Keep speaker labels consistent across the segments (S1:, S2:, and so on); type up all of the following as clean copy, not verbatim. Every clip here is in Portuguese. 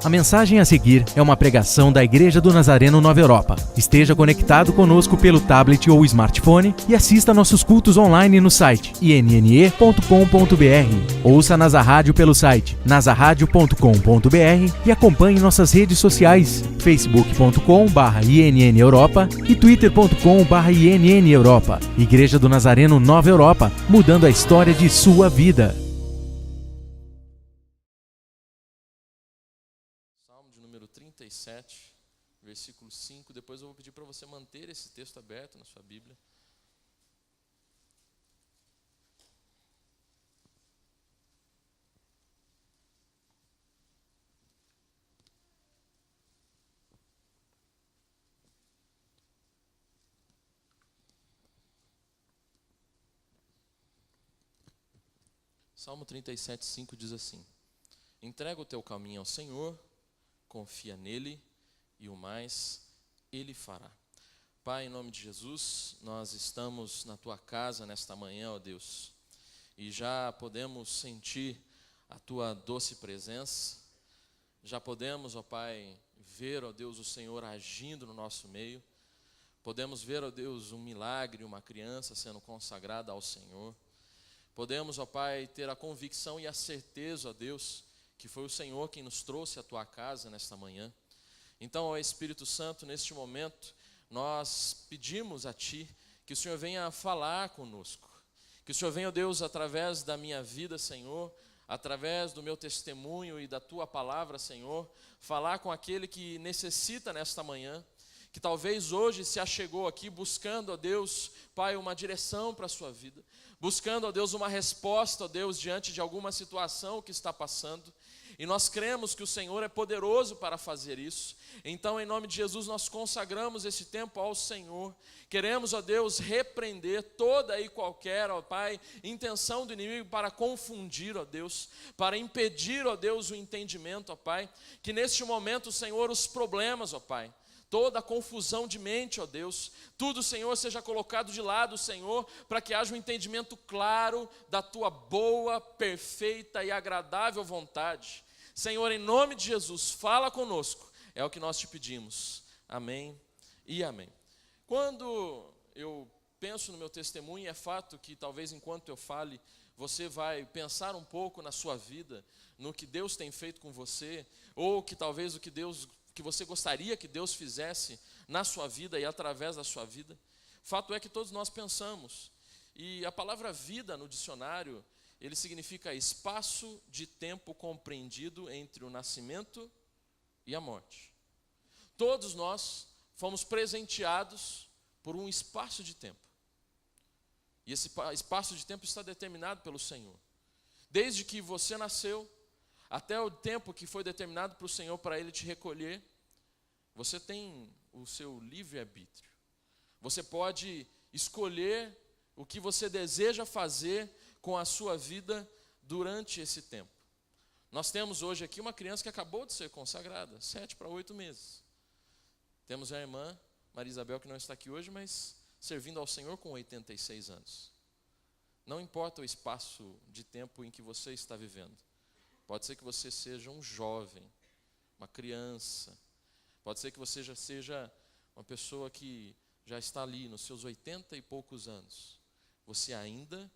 S1: A mensagem a seguir é uma pregação da Igreja do Nazareno Nova Europa. Esteja conectado conosco pelo tablet ou smartphone e assista nossos cultos online no site inne.com.br. Ouça Nasa Rádio pelo site nasaradio.com.br e acompanhe nossas redes sociais facebook.com/INN Europa e twitter.com/INN Europa. Igreja do Nazareno Nova Europa, mudando a história de sua vida.
S2: Salmo de número 37, versículo 5. Depois eu vou pedir para você manter esse texto aberto na sua Bíblia. Salmo 37, 5 diz assim: entrega o teu caminho ao Senhor, confia nele e o mais ele fará. Pai, em nome de Jesus, nós estamos na tua casa nesta manhã, ó Deus, e já podemos sentir a tua doce presença, já podemos, ó Pai, ver, ó Deus, o Senhor agindo no nosso meio, podemos ver, ó Deus, um milagre, uma criança sendo consagrada ao Senhor. Podemos, ó Pai, ter a convicção e a certeza, ó Deus, que foi o Senhor quem nos trouxe à tua casa nesta manhã. Então, ó Espírito Santo, neste momento, nós pedimos a Ti que o Senhor venha falar conosco. Que o Senhor venha, ó Deus, através da minha vida, Senhor, através do meu testemunho e da Tua palavra, Senhor, falar com aquele que necessita nesta manhã, que talvez hoje se achegou aqui buscando, ó Deus, Pai, uma direção para a sua vida, buscando, ó Deus, uma resposta, ó Deus, diante de alguma situação que está passando, e nós cremos que o Senhor é poderoso para fazer isso. Então, em nome de Jesus, nós consagramos esse tempo ao Senhor. Queremos, ó Deus, repreender toda e qualquer, ó Pai, intenção do inimigo para confundir, ó Deus, para impedir, ó Deus, o entendimento, ó Pai, que neste momento, Senhor, os problemas, ó Pai, toda a confusão de mente, ó Deus, tudo, Senhor, seja colocado de lado, Senhor, para que haja um entendimento claro da Tua boa, perfeita e agradável vontade. Senhor, em nome de Jesus, fala conosco, é o que nós te pedimos. Amém e amém. Quando eu penso no meu testemunho, é fato que talvez enquanto eu fale, você vai pensar um pouco na sua vida, no que Deus tem feito com você, ou que talvez o que você gostaria que Deus fizesse na sua vida e através da sua vida. Fato é que todos nós pensamos. E a palavra vida no dicionário, ele significa espaço de tempo compreendido entre o nascimento e a morte. Todos nós fomos presenteados por um espaço de tempo. E esse espaço de tempo está determinado pelo Senhor. Desde que você nasceu, até o tempo que foi determinado para o Senhor para Ele te recolher, você tem o seu livre-arbítrio. Você pode escolher o que você deseja fazer com a sua vida durante esse tempo. Nós temos hoje aqui uma criança que acabou de ser consagrada, 7 para 8 meses. Temos a irmã Maria Isabel, que não está aqui hoje, mas servindo ao Senhor com 86 anos. Não importa o espaço de tempo em que você está vivendo. Pode ser que você seja um jovem, uma criança. Pode ser que você já seja uma pessoa que já está ali nos seus 80 e poucos anos. Você ainda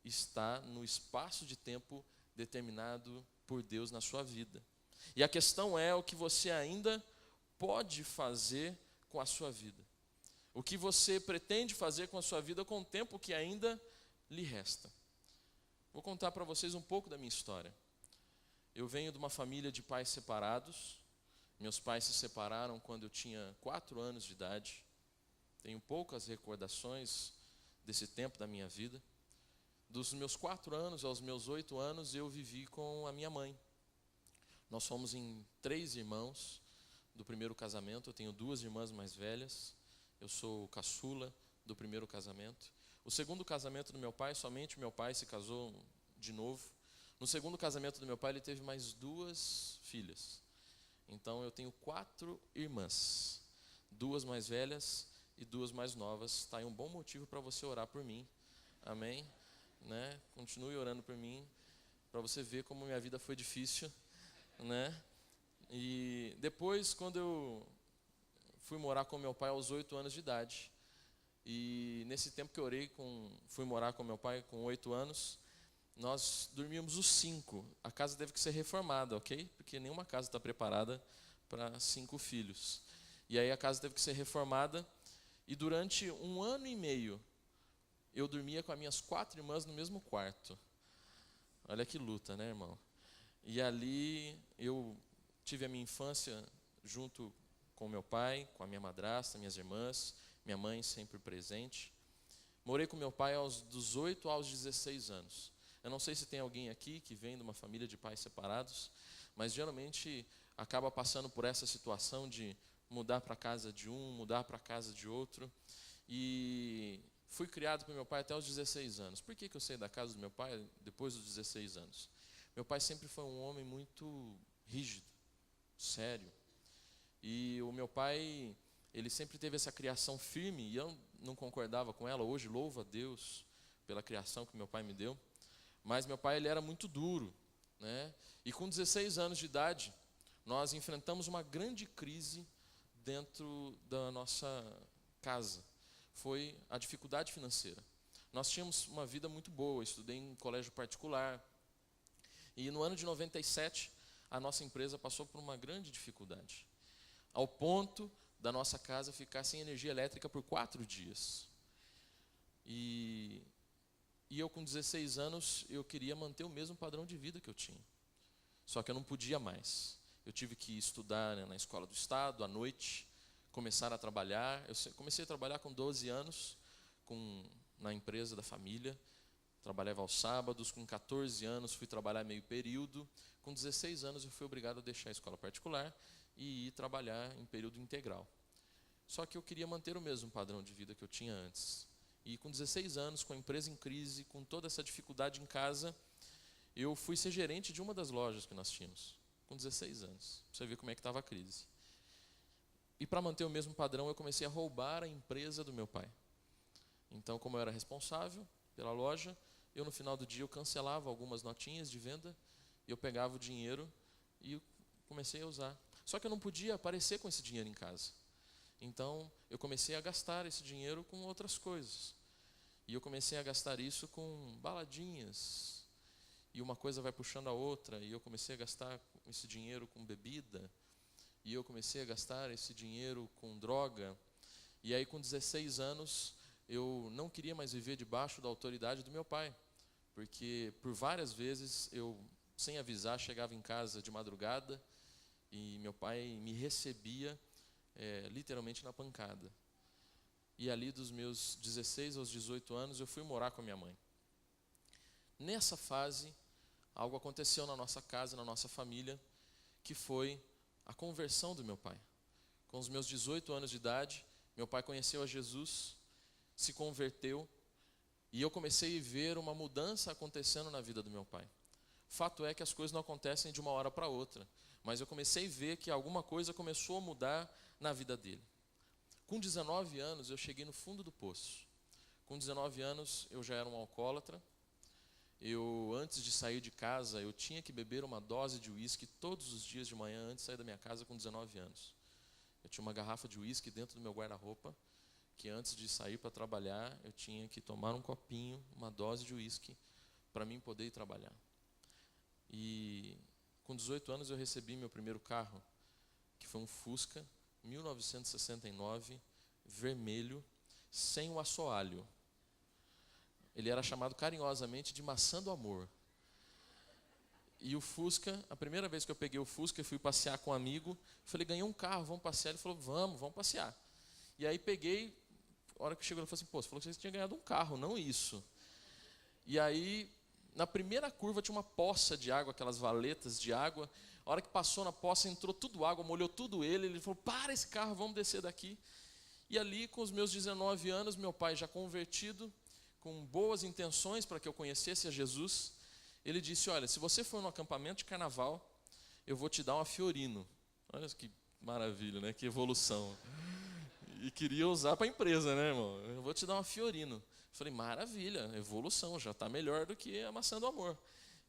S2: está no espaço de tempo determinado por Deus na sua vida. E a questão é o que você ainda pode fazer com a sua vida. O que você pretende fazer com a sua vida com o tempo que ainda lhe resta. Vou contar para vocês um pouco da minha história. Eu venho de uma família de pais separados. Meus pais se separaram quando eu tinha 4 anos de idade. Tenho poucas recordações desse tempo da minha vida. Dos meus 4 anos aos meus 8 anos, eu vivi com a minha mãe. Nós somos em 3 irmãos do primeiro casamento. Eu tenho 2 irmãs mais velhas. Eu sou o caçula do primeiro casamento. O segundo casamento do meu pai, somente meu pai se casou de novo. No segundo casamento do meu pai, ele teve mais 2 filhas. Então eu tenho 4 irmãs, 2 mais velhas e 2 mais novas. Está aí um bom motivo para você orar por mim. Amém? Né? Continue orando por mim, para você ver como minha vida foi difícil, né? E depois, quando eu fui morar com meu pai aos 8 anos de idade, e nesse tempo que eu fui morar com meu pai com 8 anos, nós dormíamos os 5. A casa teve que ser reformada, ok? Porque nenhuma casa está preparada para 5 filhos. E aí a casa teve que ser reformada, e durante 1 ano e meio, eu dormia com as minhas 4 irmãs no mesmo quarto. Olha que luta, né, irmão? E ali eu tive a minha infância junto com meu pai, com a minha madrasta, minhas irmãs, minha mãe sempre presente. Morei com meu pai dos 8 aos 16 anos. Eu não sei se tem alguém aqui que vem de uma família de pais separados, mas geralmente acaba passando por essa situação de mudar para a casa de um, mudar para a casa de outro. E fui criado pelo meu pai até os 16 anos. Por que eu saí da casa do meu pai depois dos 16 anos? Meu pai sempre foi um homem muito rígido, sério. E o meu pai, ele sempre teve essa criação firme, e eu não concordava com ela. Hoje, louvo a Deus pela criação que meu pai me deu. Mas meu pai, ele era muito duro, né? E com 16 anos de idade, nós enfrentamos uma grande crise dentro da nossa casa. Foi a dificuldade financeira. Nós tínhamos uma vida muito boa, eu estudei em colégio particular. E no ano de 97, a nossa empresa passou por uma grande dificuldade, ao ponto da nossa casa ficar sem energia elétrica por 4 dias. E eu, com 16 anos, eu queria manter o mesmo padrão de vida que eu tinha. Só que eu não podia mais. Eu tive que estudar, né, na escola do estado, à noite, começar a trabalhar. Eu comecei a trabalhar com 12 anos, na empresa da família. Trabalhava aos sábados. Com 14 anos, fui trabalhar meio período. Com 16 anos, eu fui obrigado a deixar a escola particular e ir trabalhar em período integral. Só que eu queria manter o mesmo padrão de vida que eu tinha antes. E com 16 anos, com a empresa em crise, com toda essa dificuldade em casa, eu fui ser gerente de uma das lojas que nós tínhamos, com 16 anos. Você vê como é que estava a crise. E para manter o mesmo padrão, eu comecei a roubar a empresa do meu pai. Então, como eu era responsável pela loja, no final do dia eu cancelava algumas notinhas de venda, e eu pegava o dinheiro e comecei a usar. Só que eu não podia aparecer com esse dinheiro em casa. Então, eu comecei a gastar esse dinheiro com outras coisas. E eu comecei a gastar isso com baladinhas. E uma coisa vai puxando a outra. E eu comecei a gastar esse dinheiro com bebida. E eu comecei a gastar esse dinheiro com droga. E aí, com 16 anos, eu não queria mais viver debaixo da autoridade do meu pai. Porque, por várias vezes, eu, sem avisar, chegava em casa de madrugada e meu pai me recebia literalmente na pancada. E ali, dos meus 16 aos 18 anos, eu fui morar com a minha mãe. Nessa fase, algo aconteceu na nossa casa, na nossa família, que foi a conversão do meu pai. Com os meus 18 anos de idade, meu pai conheceu a Jesus, se converteu, e eu comecei a ver uma mudança acontecendo na vida do meu pai. Fato é que as coisas não acontecem de uma hora para outra, mas eu comecei a ver que alguma coisa começou a mudar na vida dele. Com 19 anos, eu cheguei no fundo do poço. Com 19 anos, eu já era um alcoólatra. Antes de sair de casa, eu tinha que beber uma dose de uísque todos os dias de manhã, antes de sair da minha casa com 19 anos. Eu tinha uma garrafa de uísque dentro do meu guarda-roupa, que antes de sair para trabalhar, eu tinha que tomar um copinho, uma dose de uísque, para mim poder ir trabalhar. E com 18 anos eu recebi meu primeiro carro, que foi um Fusca 1969, vermelho, sem o assoalho. Ele era chamado carinhosamente de maçã do amor. E o Fusca, a primeira vez que eu peguei o Fusca, eu fui passear com um amigo, falei, ganhei um carro, vamos passear? Ele falou, vamos passear. E aí peguei, a hora que chegou, ele falou assim, você falou que você tinha ganhado um carro, não isso. E aí, na primeira curva tinha uma poça de água, aquelas valetas de água. A hora que passou na poça, entrou tudo água, molhou tudo ele. Ele falou, para esse carro, vamos descer daqui. E ali, com os meus 19 anos, meu pai já convertido, com boas intenções para que eu conhecesse a Jesus, ele disse, olha, se você for no acampamento de carnaval, eu vou te dar uma Fiorino. Olha que maravilha, né? Que evolução. E queria usar para a empresa, né, irmão? Eu vou te dar uma Fiorino. Falei, maravilha, evolução, já está melhor do que a maçã do amor.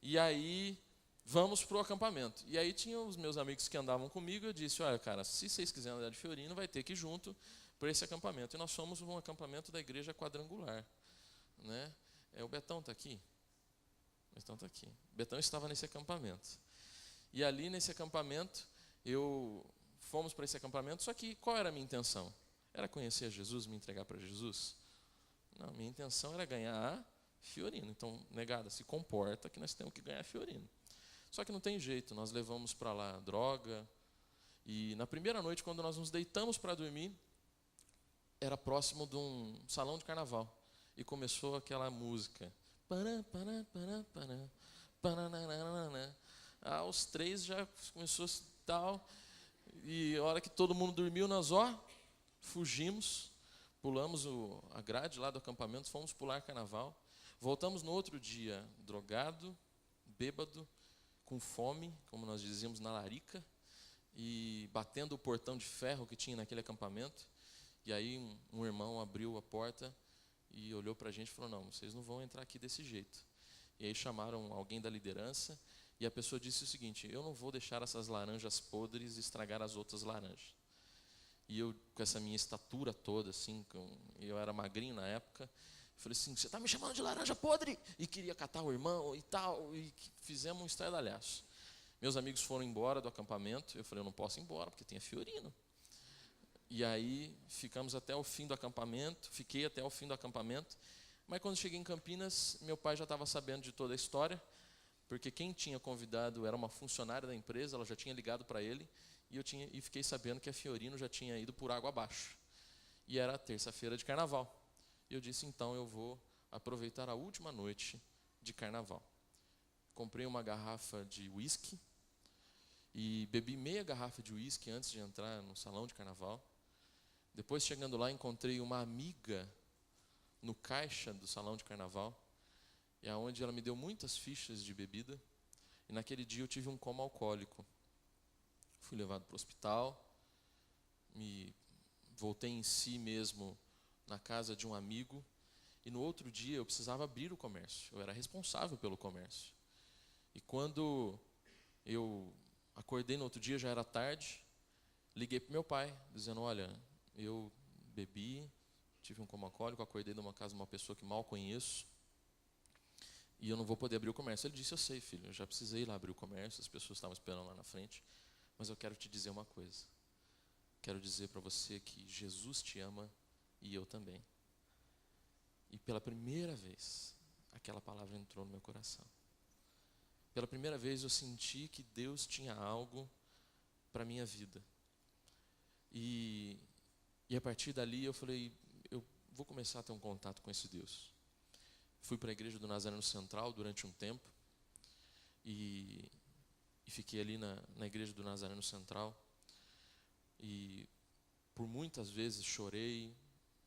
S2: E aí, vamos para o acampamento. E aí tinha os meus amigos que andavam comigo, eu disse, olha, cara, se vocês quiserem andar de Fiorino, vai ter que ir junto para esse acampamento. E nós fomos um acampamento da igreja quadrangular, né? O Betão está aqui? O Betão está aqui. O Betão estava nesse acampamento. E ali nesse acampamento, fomos para esse acampamento, só que qual era a minha intenção? Era conhecer Jesus, me entregar para Jesus? Não, minha intenção era ganhar Fiorino. Então, negada, se comporta que nós temos que ganhar Fiorino. Só que não tem jeito, nós levamos para lá droga. E na primeira noite, quando nós nos deitamos para dormir, era próximo de um salão de carnaval. E começou aquela música. Os 3 já começou tal. E a hora que todo mundo dormiu, nós fugimos. Pulamos a grade lá do acampamento, fomos pular carnaval. Voltamos no outro dia, drogado, bêbado, com fome, como nós dizíamos, na larica, e batendo o portão de ferro que tinha naquele acampamento. E aí um irmão abriu a porta e olhou para a gente e falou, não, vocês não vão entrar aqui desse jeito. E aí chamaram alguém da liderança e a pessoa disse o seguinte, eu não vou deixar essas laranjas podres estragar as outras laranjas. E eu, com essa minha estatura toda, assim, eu era magrinho na época, falei assim, você está me chamando de laranja podre? E queria catar o irmão e tal, e fizemos um estardalhaço. Meus amigos foram embora do acampamento, eu falei, eu não posso ir embora, porque tem a Fiorino. E aí ficamos até o fim do acampamento, fiquei até o fim do acampamento, mas quando cheguei em Campinas, meu pai já estava sabendo de toda a história, porque quem tinha convidado era uma funcionária da empresa, ela já tinha ligado para ele, e fiquei sabendo que a Fiorino já tinha ido por água abaixo. E era terça-feira de carnaval. E eu disse, então eu vou aproveitar a última noite de carnaval. Comprei uma garrafa de uísque e bebi meia garrafa de uísque antes de entrar no salão de carnaval. Depois, chegando lá, encontrei uma amiga no caixa do salão de carnaval, e aonde ela me deu muitas fichas de bebida. E naquele dia eu tive um coma alcoólico. Fui levado para o hospital, voltei em si mesmo na casa de um amigo, e no outro dia eu precisava abrir o comércio, eu era responsável pelo comércio. E quando eu acordei no outro dia, já era tarde, liguei para o meu pai, dizendo, olha, eu bebi, tive um coma alcoólico, acordei numa casa de uma pessoa que mal conheço, e eu não vou poder abrir o comércio. Ele disse, eu sei, filho, eu já precisei ir lá abrir o comércio, as pessoas estavam esperando lá na frente, mas eu quero te dizer uma coisa. Quero dizer para você que Jesus te ama e eu também. E pela primeira vez, aquela palavra entrou no meu coração. Pela primeira vez eu senti que Deus tinha algo para a minha vida. E a partir dali eu falei, eu vou começar a ter um contato com esse Deus. Fui para a igreja do Nazareno Central durante um tempo. E fiquei ali na igreja do Nazareno Central. E por muitas vezes chorei,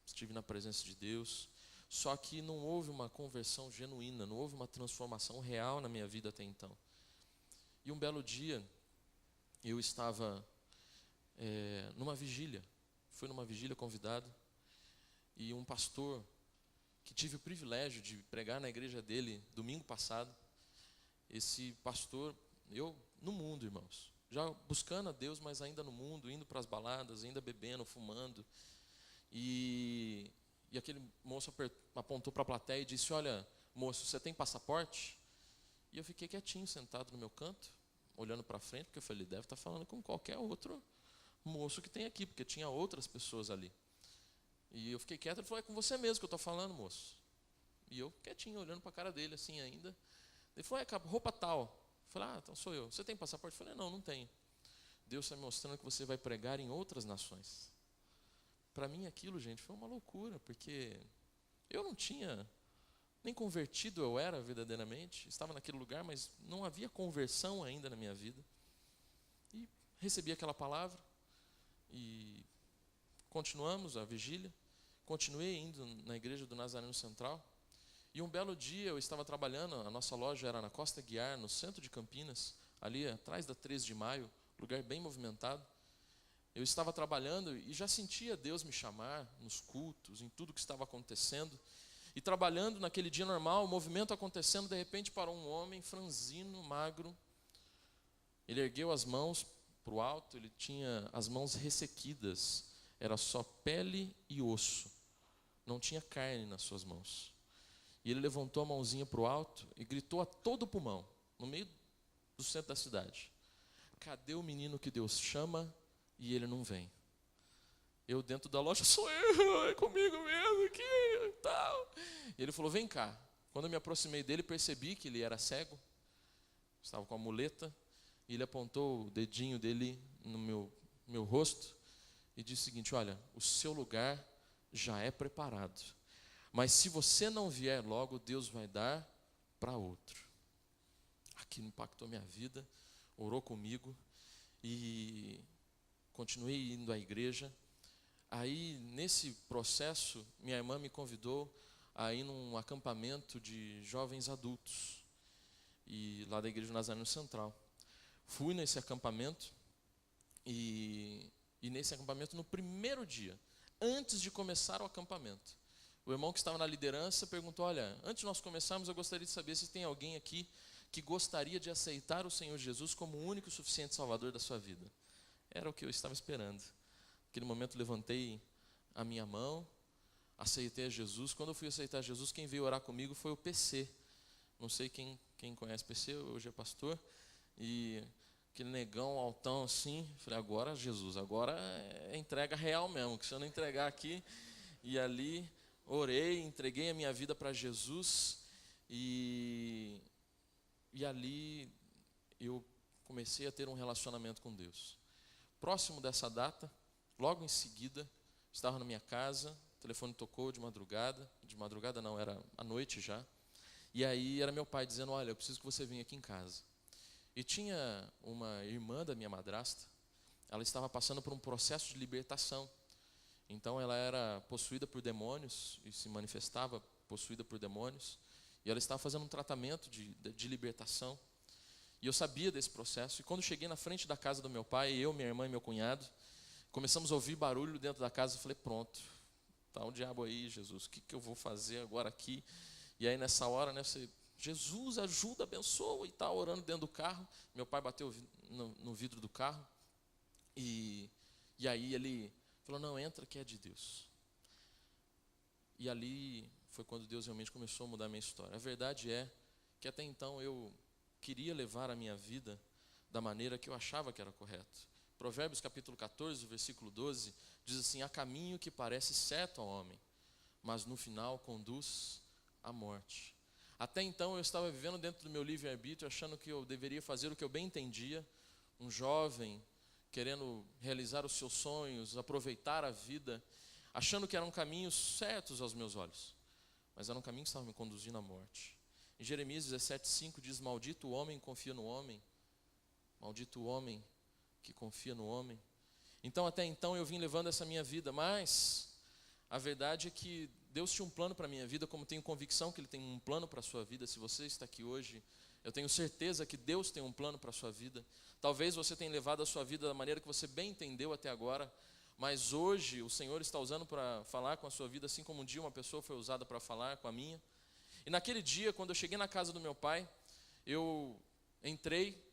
S2: estive na presença de Deus. Só que não houve uma conversão genuína, não houve uma transformação real na minha vida até então. E um belo dia, eu estava numa vigília. Fui numa vigília convidado. E um pastor, que tive o privilégio de pregar na igreja dele domingo passado, esse pastor, eu no mundo, irmãos, já buscando a Deus, mas ainda no mundo, indo para as baladas, ainda bebendo, fumando. E aquele moço apontou para a plateia e disse, olha, moço, você tem passaporte? E eu fiquei quietinho, sentado no meu canto, olhando para frente, porque eu falei, ele deve estar falando com qualquer outro moço que tem aqui, porque tinha outras pessoas ali. E eu fiquei quieto, ele falou, é com você mesmo que eu estou falando, moço. E eu quietinho, olhando para a cara dele assim ainda. Ele falou, roupa tal. Eu falei, então sou eu. Você tem passaporte? Eu falei, não tenho. Deus está me mostrando que você vai pregar em outras nações. Para mim aquilo, gente, foi uma loucura, porque eu não tinha nem convertido, eu era verdadeiramente, estava naquele lugar, mas não havia conversão ainda na minha vida. E recebi aquela palavra, e continuamos a vigília, continuei indo na igreja do Nazareno Central, e um belo dia eu estava trabalhando, a nossa loja era na Costa Guiar, no centro de Campinas, ali atrás da 13 de maio, lugar bem movimentado. Eu estava trabalhando e já sentia Deus me chamar nos cultos, em tudo que estava acontecendo. E trabalhando naquele dia normal, o movimento acontecendo, de repente parou um homem franzino, magro, Ele ergueu as mãos para o alto, ele tinha as mãos ressequidas, era só pele e osso, não tinha carne nas suas mãos. E ele levantou a mãozinha para o alto e gritou a todo pulmão, no meio do centro da cidade: cadê o menino que Deus chama e ele não vem? Eu dentro da loja: sou eu, é comigo mesmo aqui e tal. E ele falou: vem cá. Quando eu me aproximei dele, percebi que ele era cego, estava com a muleta, e ele apontou o dedinho dele no meu rosto e disse o seguinte: olha, o seu lugar já é preparado, mas se você não vier logo, Deus vai dar para outro. Aquilo impactou minha vida, orou comigo e continuei indo à igreja. Aí, nesse processo, minha irmã me convidou a ir num acampamento de jovens adultos, e lá da Igreja do Nazareno Central. Fui nesse acampamento, e nesse acampamento, no primeiro dia, antes de começar o acampamento, o irmão que estava na liderança perguntou: olha, antes de nós começarmos, eu gostaria de saber se tem alguém aqui que gostaria de aceitar o Senhor Jesus como o único e suficiente Salvador da sua vida. Era o que eu estava esperando. Naquele momento levantei a minha mão, aceitei a Jesus. Quando eu fui aceitar Jesus, quem veio orar comigo foi o PC. Não sei quem conhece PC, hoje é pastor. E aquele negão altão assim, falei: agora Jesus, agora é entrega real mesmo, que se eu não entregar aqui e ali, orei, entreguei a minha vida para Jesus, e ali eu comecei a ter um relacionamento com Deus. Próximo dessa data, logo em seguida, estava na minha casa, o telefone tocou de madrugada não, era à noite já, e aí era meu pai dizendo: olha, eu preciso que você venha aqui em casa. E tinha uma irmã da minha madrasta, ela estava passando por um processo de libertação. Então ela era possuída por demônios e se manifestava possuída por demônios, e ela estava fazendo um tratamento de libertação. E eu sabia desse processo, e quando cheguei na frente da casa do meu pai, eu, minha irmã e meu cunhado, começamos a ouvir barulho dentro da casa. Eu falei: pronto, está o diabo aí, Jesus, o que eu vou fazer agora aqui? E aí nessa hora, né, você: Jesus, ajuda, abençoa, e tal, orando dentro do carro. Meu pai bateu no vidro do carro, e aí ele falou: não, entra que é de Deus. E ali foi quando Deus realmente começou a mudar a minha história. A verdade é que até então eu queria levar a minha vida da maneira que eu achava que era correto. Provérbios capítulo 14, versículo 12, diz assim: há caminho que parece certo ao homem, mas no final conduz à morte. Até então eu estava vivendo dentro do meu livre-arbítrio, achando que eu deveria fazer o que eu bem entendia, um jovem querendo realizar os seus sonhos, aproveitar a vida, achando que eram caminhos certos aos meus olhos, mas era um caminho que estava me conduzindo à morte. Em Jeremias 17:5 diz: maldito o homem que confia no homem, maldito o homem que confia no homem. Então até então eu vim levando essa minha vida, mas a verdade é que Deus tinha um plano para a minha vida, como tenho convicção que Ele tem um plano para a sua vida. Se você está aqui hoje, eu tenho certeza que Deus tem um plano para a sua vida. Talvez você tenha levado a sua vida da maneira que você bem entendeu até agora, mas hoje o Senhor está usando para falar com a sua vida, assim como um dia uma pessoa foi usada para falar com a minha. E naquele dia, quando eu cheguei na casa do meu pai, eu entrei,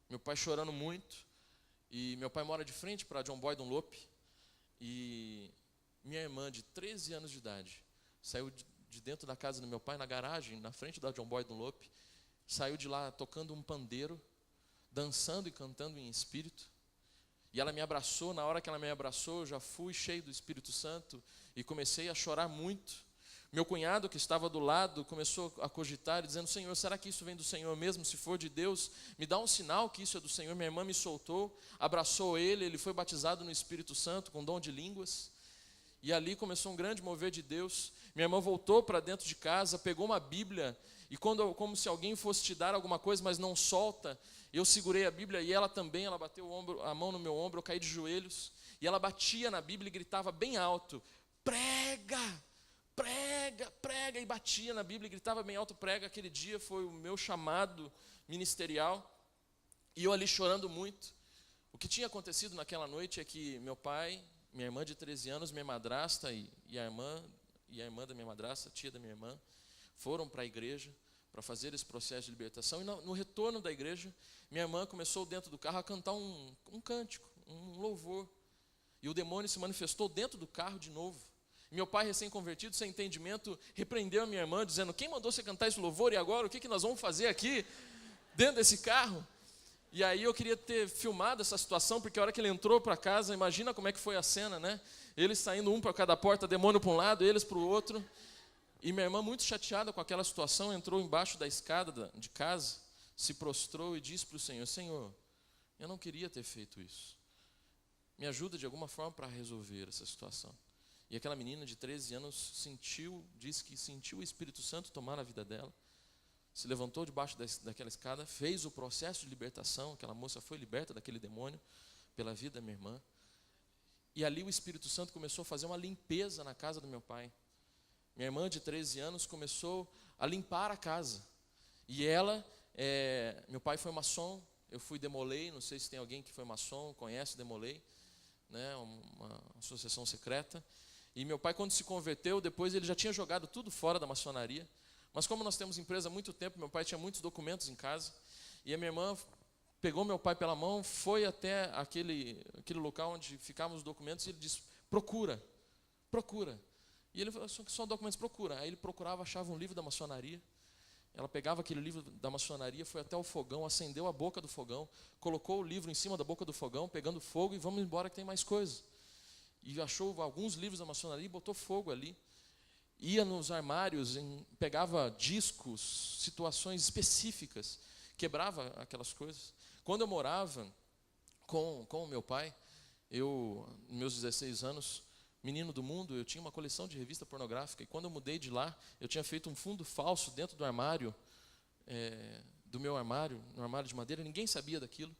S2: meu pai chorando muito, e meu pai mora de frente para John Boy Dunlop, e minha irmã de 13 anos de idade saiu de dentro da casa do meu pai, na garagem, na frente da John Boy Dunlop, saiu de lá tocando um pandeiro, dançando e cantando em espírito, e ela me abraçou. Na hora que ela me abraçou, eu já fui cheio do Espírito Santo e comecei a chorar muito. Meu cunhado, que estava do lado, começou a cogitar, dizendo: Senhor, será que isso vem do Senhor mesmo? Se for de Deus, me dá um sinal que isso é do Senhor. Minha irmã me soltou, abraçou ele foi batizado no Espírito Santo, com dom de línguas. E ali começou um grande mover de Deus. Minha irmã voltou para dentro de casa, pegou uma Bíblia, e como se alguém fosse te dar alguma coisa, mas não solta, eu segurei a Bíblia, e ela também, ela bateu a mão no meu ombro, eu caí de joelhos, e ela batia na Bíblia e gritava bem alto: prega! Prega, prega, e batia na Bíblia e gritava bem alto: prega. Aquele dia foi o meu chamado ministerial, e eu ali chorando muito. O que tinha acontecido naquela noite é que meu pai, minha irmã de 13 anos, minha madrasta e a irmã da minha madrasta, tia da minha irmã, foram para a igreja para fazer esse processo de libertação. E no retorno da igreja, minha irmã começou dentro do carro a cantar um cântico, um louvor. E o demônio se manifestou dentro do carro de novo. Meu pai, recém-convertido, sem entendimento, repreendeu a minha irmã, dizendo: quem mandou você cantar esse louvor? E agora, o que nós vamos fazer aqui, dentro desse carro? E aí eu queria ter filmado essa situação, porque a hora que ele entrou para casa, imagina como é que foi a cena, né? Eles saindo um para cada porta, demônio para um lado, eles para o outro. E minha irmã, muito chateada com aquela situação, entrou embaixo da escada de casa, se prostrou e disse para o Senhor: Senhor, eu não queria ter feito isso. Me ajuda de alguma forma para resolver essa situação. E aquela menina de 13 anos disse que sentiu o Espírito Santo tomar a vida dela. Se levantou debaixo daquela escada, fez o processo de libertação. Aquela moça foi liberta daquele demônio pela vida da minha irmã. E ali o Espírito Santo começou a fazer uma limpeza na casa do meu pai. Minha irmã de 13 anos começou a limpar a casa. E meu pai foi maçom, eu fui Demolei, não sei se tem alguém que foi maçom, conhece Demolei, né, uma associação secreta. E meu pai, quando se converteu, depois ele já tinha jogado tudo fora da maçonaria. Mas como nós temos empresa há muito tempo, meu pai tinha muitos documentos em casa. E a minha irmã pegou meu pai pela mão, foi até aquele local onde ficavam os documentos, e ele disse: procura. E ele falou: são documentos, procura. Aí ele procurava, achava um livro da maçonaria. Ela pegava aquele livro da maçonaria, foi até o fogão, acendeu a boca do fogão, colocou o livro em cima da boca do fogão, pegando fogo, e vamos embora que tem mais coisa. E achou alguns livros da maçonaria e botou fogo ali. Ia nos armários, pegava discos, situações específicas, quebrava aquelas coisas. Quando eu morava com o meu pai, meus 16 anos, menino do mundo, eu tinha uma coleção de revista pornográfica. E quando eu mudei de lá, eu tinha feito um fundo falso dentro do armário, do meu armário, no armário de madeira. Ninguém sabia daquilo.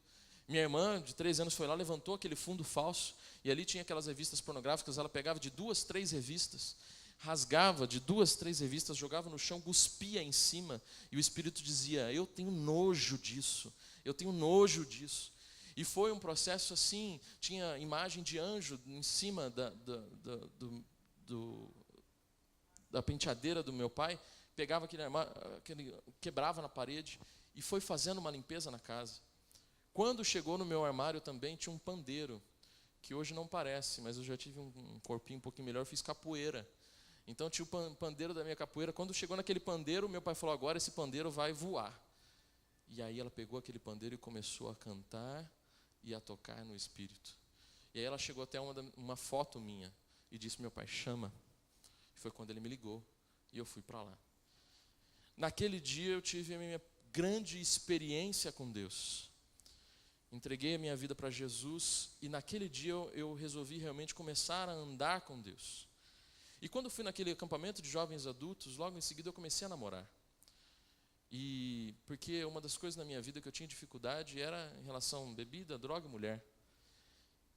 S2: Minha irmã, de 13 anos, foi lá, levantou aquele fundo falso, e ali tinha aquelas revistas pornográficas. Ela pegava de 2, 3 revistas, rasgava de 2, 3 revistas, jogava no chão, cuspia em cima, e o Espírito dizia: eu tenho nojo disso, eu tenho nojo disso. E foi um processo assim, tinha imagem de anjo em cima da penteadeira do meu pai, pegava aquele quebrava na parede, e foi fazendo uma limpeza na casa. Quando chegou no meu armário também, tinha um pandeiro, que hoje não parece, mas eu já tive um corpinho um pouquinho melhor, eu fiz capoeira. Então tinha o pandeiro da minha capoeira. Quando chegou naquele pandeiro, meu pai falou: agora esse pandeiro vai voar. E aí ela pegou aquele pandeiro e começou a cantar e a tocar no Espírito. E aí ela chegou até uma foto minha e disse: meu pai, chama. E foi quando ele me ligou e eu fui para lá. Naquele dia eu tive a minha grande experiência com Deus. Entreguei a minha vida para Jesus, e naquele dia eu resolvi realmente começar a andar com Deus. E quando fui naquele acampamento de jovens adultos, logo em seguida eu comecei a namorar. E porque uma das coisas na minha vida que eu tinha dificuldade era em relação a bebida, droga e mulher.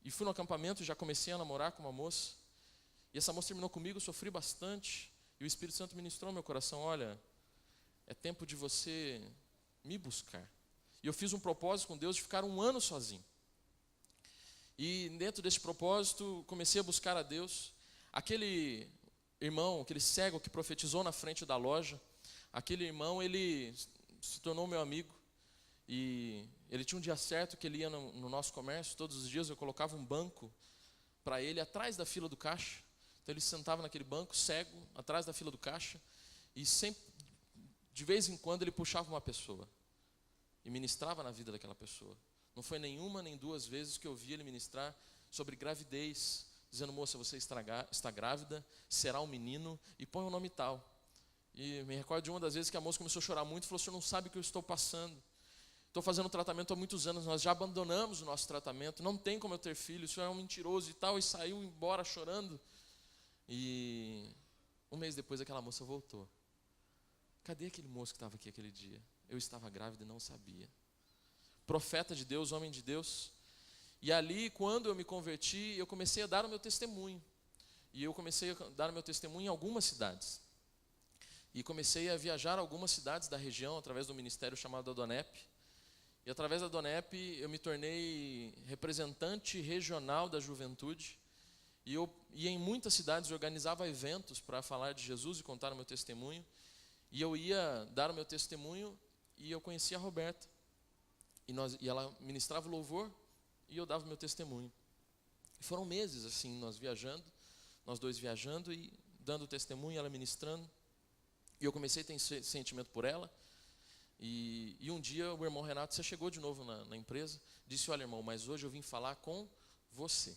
S2: E fui no acampamento e já comecei a namorar com uma moça. E essa moça terminou comigo, eu sofri bastante. E o Espírito Santo ministrou no meu coração: olha, é tempo de você me buscar. E eu fiz um propósito com Deus de ficar 1 ano sozinho. E dentro desse propósito, comecei a buscar a Deus. Aquele irmão, aquele cego que profetizou na frente da loja, aquele irmão, ele se tornou meu amigo. E ele tinha um dia certo que ele ia no nosso comércio. Todos os dias eu colocava um banco para ele atrás da fila do caixa. Então ele sentava naquele banco, cego, atrás da fila do caixa. E sempre, de vez em quando, ele puxava uma pessoa e ministrava na vida daquela pessoa. Não foi nenhuma nem 2 vezes que eu vi ele ministrar sobre gravidez, dizendo: moça, você está grávida, será um menino, e põe o nome tal. E me recordo de uma das vezes que a moça começou a chorar muito e falou: o senhor não sabe o que eu estou passando. Estou fazendo tratamento há muitos anos, nós já abandonamos o nosso tratamento, não tem como eu ter filho, o senhor é um mentiroso e tal, e saiu embora chorando. E 1 mês depois aquela moça voltou. Cadê aquele moço que estava aqui aquele dia? Eu estava grávida e não sabia. Profeta de Deus, homem de Deus. E ali, quando eu me converti, eu comecei a dar o meu testemunho. E eu comecei a dar o meu testemunho em algumas cidades. E comecei a viajar a algumas cidades da região, através do ministério chamado Adonep. E através da Adonep, eu me tornei representante regional da juventude. E eu ia em muitas cidades, organizava eventos para falar de Jesus e contar o meu testemunho. E eu ia dar o meu testemunho e eu conhecia a Roberta. E ela ministrava o louvor e eu dava o meu testemunho. E foram meses assim, nós dois viajando e dando o testemunho, ela ministrando. E eu comecei a ter sentimento por ela. E um dia o irmão Renato, você chegou de novo na empresa, disse, olha irmão, mas hoje eu vim falar com você.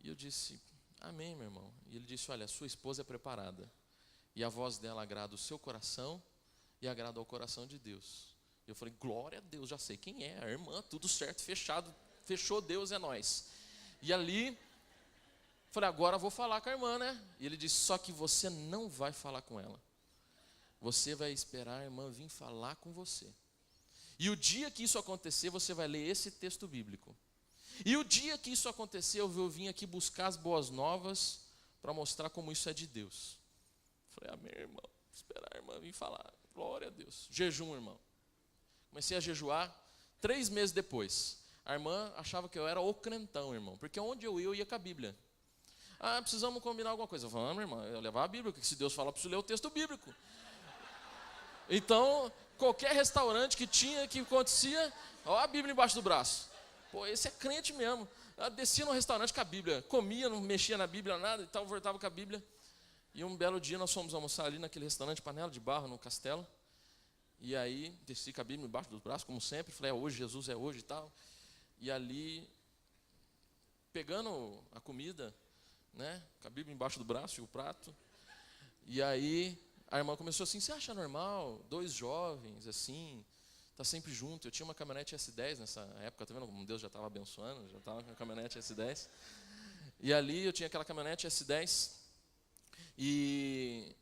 S2: E eu disse, amém meu irmão. E ele disse, olha, a sua esposa é preparada. E a voz dela agrada o seu coração e agrada ao coração de Deus. Eu falei, glória a Deus, já sei quem é, a irmã, tudo certo, fechado, fechou, Deus é nós. E ali, falei, agora vou falar com a irmã, né? E ele disse, só que você não vai falar com ela. Você vai esperar a irmã vir falar com você. E o dia que isso acontecer, você vai ler esse texto bíblico. E o dia que isso acontecer, eu vim aqui buscar as boas novas para mostrar como isso é de Deus. Falei, amém, irmão, esperar a irmã vir falar. Glória a Deus. Jejum, irmão. Comecei a jejuar 3 meses depois. A irmã achava que eu era o crentão, irmão, porque onde eu ia com a Bíblia. Ah, precisamos combinar alguma coisa. Vamos, irmão, eu levar a Bíblia, porque se Deus falar, eu preciso ler o texto bíblico. Então, qualquer restaurante que tinha, que acontecia, ó a Bíblia embaixo do braço. Pô, esse é crente mesmo. Eu descia no restaurante com a Bíblia, comia, não mexia na Bíblia, nada e tal, voltava com a Bíblia. E um belo dia nós fomos almoçar ali naquele restaurante Panela de Barro, no Castelo. E aí, desci com a Bíblia embaixo dos braços, como sempre. Falei, é hoje, Jesus é hoje e tal. E ali, pegando a comida, né, com a Bíblia embaixo do braço e o prato. E aí, a irmã começou assim, você acha normal, 2 jovens, assim, tá sempre junto. Eu tinha uma caminhonete S10 nessa época, tá vendo como Deus já estava abençoando, já estava com a caminhonete S10. E ali, eu tinha aquela caminhonete S10. E